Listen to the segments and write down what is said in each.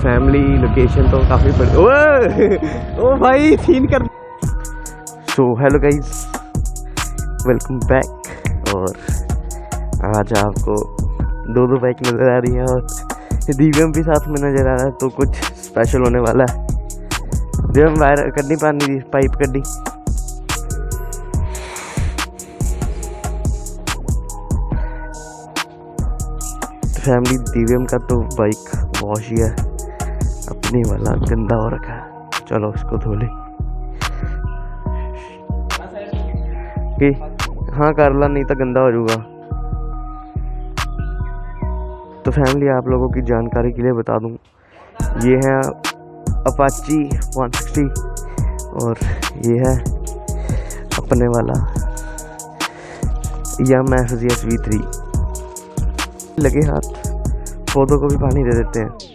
Family location तो काफ़ी बड़ी। ओ भाई सीन कर। So hello guys, welcome back. और आज आपको दो बाइक नज़र आ रही है और दिव्यम भी साथ में नज़र आ रहा है, तो कुछ स्पेशल होने वाला है। दिव्यम वायर करनी पानी दी पाइप कड्डी। फैमिली दिव्यम का तो बाइक वॉश ही है, अपनी वाला गंदा हो रखा है। चलो उसको धो ले कि हाँ कर ला, नहीं तो गंदा हो जाऊगा। तो फैमिली आप लोगों की जानकारी के लिए बता दूं, ये है अपाची 160 और ये है अपने वाला यामाहा FZS V3। लगे हाथ पौधों को भी पानी दे देते हैं।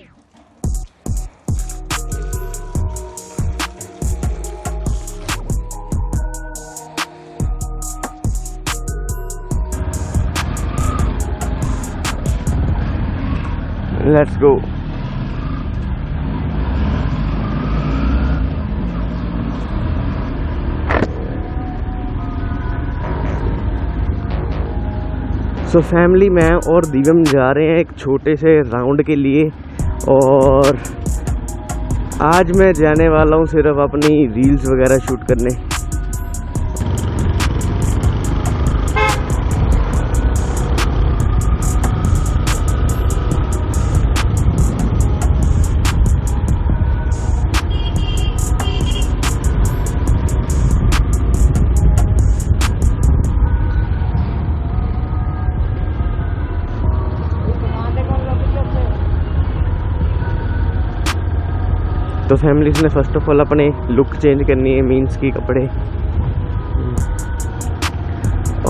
Let's go. सो फैमिली मैं और दिव्यम जा रहे हैं एक छोटे से राउंड के लिए, और आज मैं जाने वाला हूँ सिर्फ अपनी रील्स वगैरह शूट करने। तो फैमिलीज ने फर्स्ट ऑफ ऑल अपने लुक चेंज करनी है, मीन्स की कपड़े।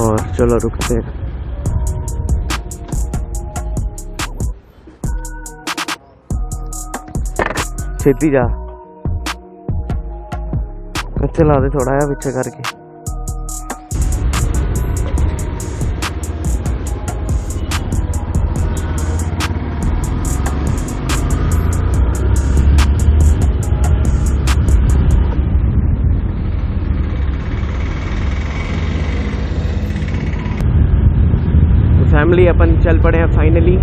और चलो रुकते हैं। छेती जा, चला दे थोड़ा है पीछे करके। फैमिली अपन चल पड़े हैं फाइनली।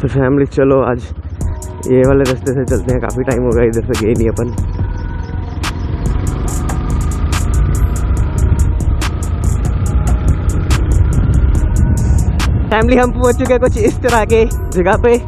तो फैमिली चलो आज ये वाले रास्ते से चलते हैं, काफ़ी टाइम हो गया इधर से गए नहीं अपन। फैमिली हम पहुंच चुके हैं कुछ इस तरह के जगह पे।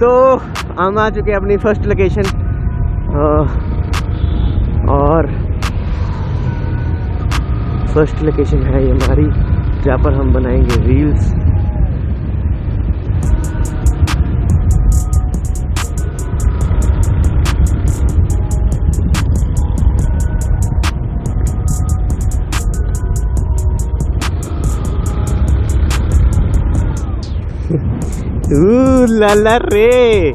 तो हम आ चुके हैं अपनी फर्स्ट लोकेशन, और फर्स्ट लोकेशन है ये हमारी, जहाँ पर हम बनाएंगे रील्स। लाला रे,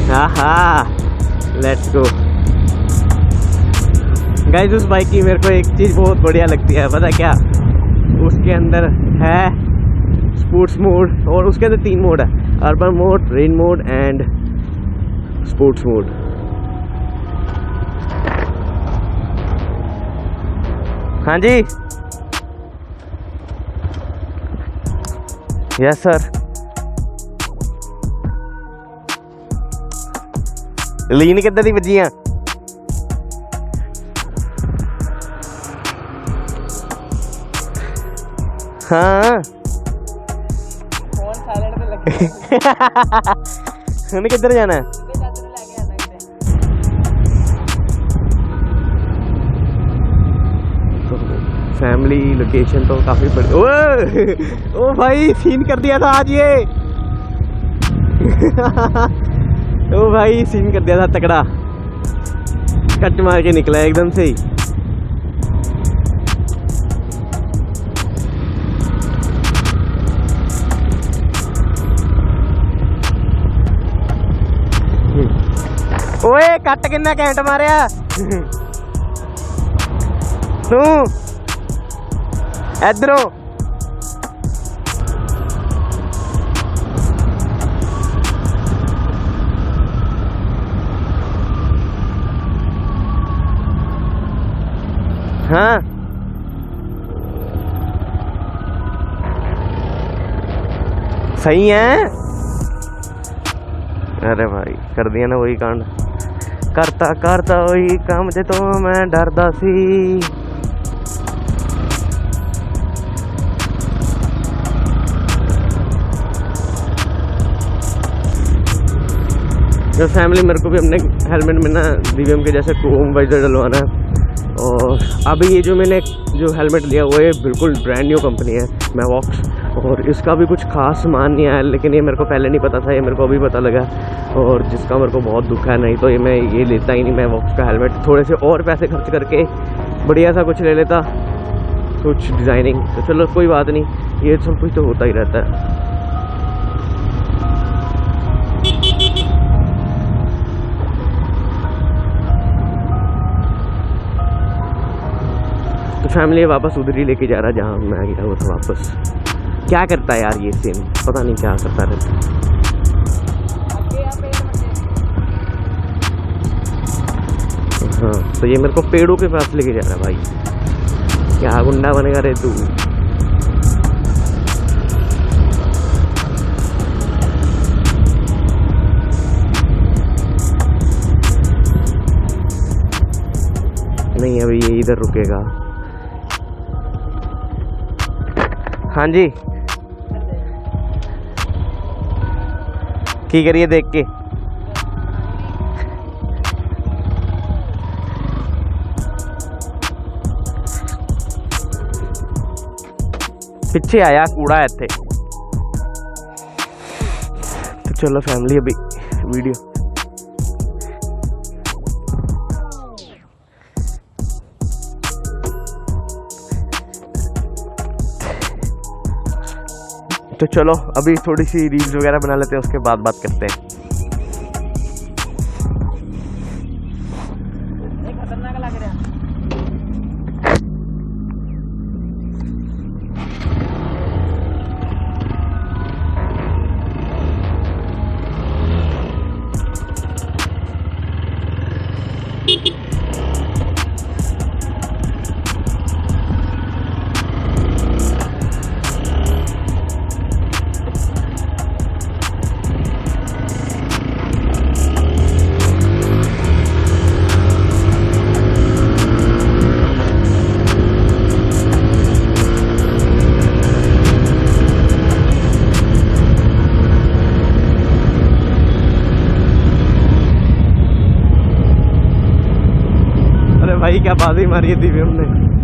हाँ लेट्स गो गाइस। उस बाइक की मेरे को एक चीज़ बहुत बढ़िया लगती है, पता क्या? उसके अंदर है स्पोर्ट्स मोड, और उसके अंदर 3 मोड है, urban mode, rain mode and sports mode. हाँ जी, यस सर। लीन किद्दां दी वजियां? हाँ उन्हें किधर जाना है? फैमिली लोकेशन तो काफी बड़ी। ओ भाई सीन कर दिया था आज ये। ओ भाई सीन कर दिया था तगड़ा, कट मार के निकला एकदम से ही। ओए कट किन्ना कैंट मारिया तू इधरों। हाँ सही है। अरे भाई कर दिया ना वही कांड, करता करता वही काम जे तो मैं डरदा सी। जो फैमिली मेरे को भी अपने हेलमेट में ना DVM के जैसे क्रोम वाइजर डलवाना है। और अभी ये जो मैंने जो हेलमेट लिया वो ये बिल्कुल ब्रांड न्यू कंपनी है मैवॉक्स, और इसका भी कुछ खास सामान नहीं आया, लेकिन ये मेरे को पहले नहीं पता था, ये मेरे को अभी पता लगा। और जिसका मेरे को बहुत दुख है, नहीं तो ये मैं ये लेता ही नहीं मैवॉक्स का हेलमेट। थोड़े से और पैसे खर्च करके बढ़िया सा कुछ ले लेता, कुछ डिज़ाइनिंग। तो चलो कोई बात नहीं, ये सब कुछ तो होता ही रहता है। तो फैमिली वापस उधर ही लेके जा रहा है जहाँ मैं गया वो था वापस। क्या करता है यार ये सेम, पता नहीं क्या करता रहता है। हाँ तो ये मेरे को पेड़ों के पास लेके जा रहा है भाई। क्या गुंडा बनेगा रे तू। नहीं अभी ये इधर रुकेगा। हाँ जी की करिए देख के। पीछे आया कूड़ा इत्थे। तो चलो फैमिली अभी वीडियो तो चलो अभी थोड़ी सी रील्स वगैरह बना लेते हैं, उसके बाद बात करते हैं। खतरनाक लग रहा है। भाई क्या बाजी मारी है DVM ने।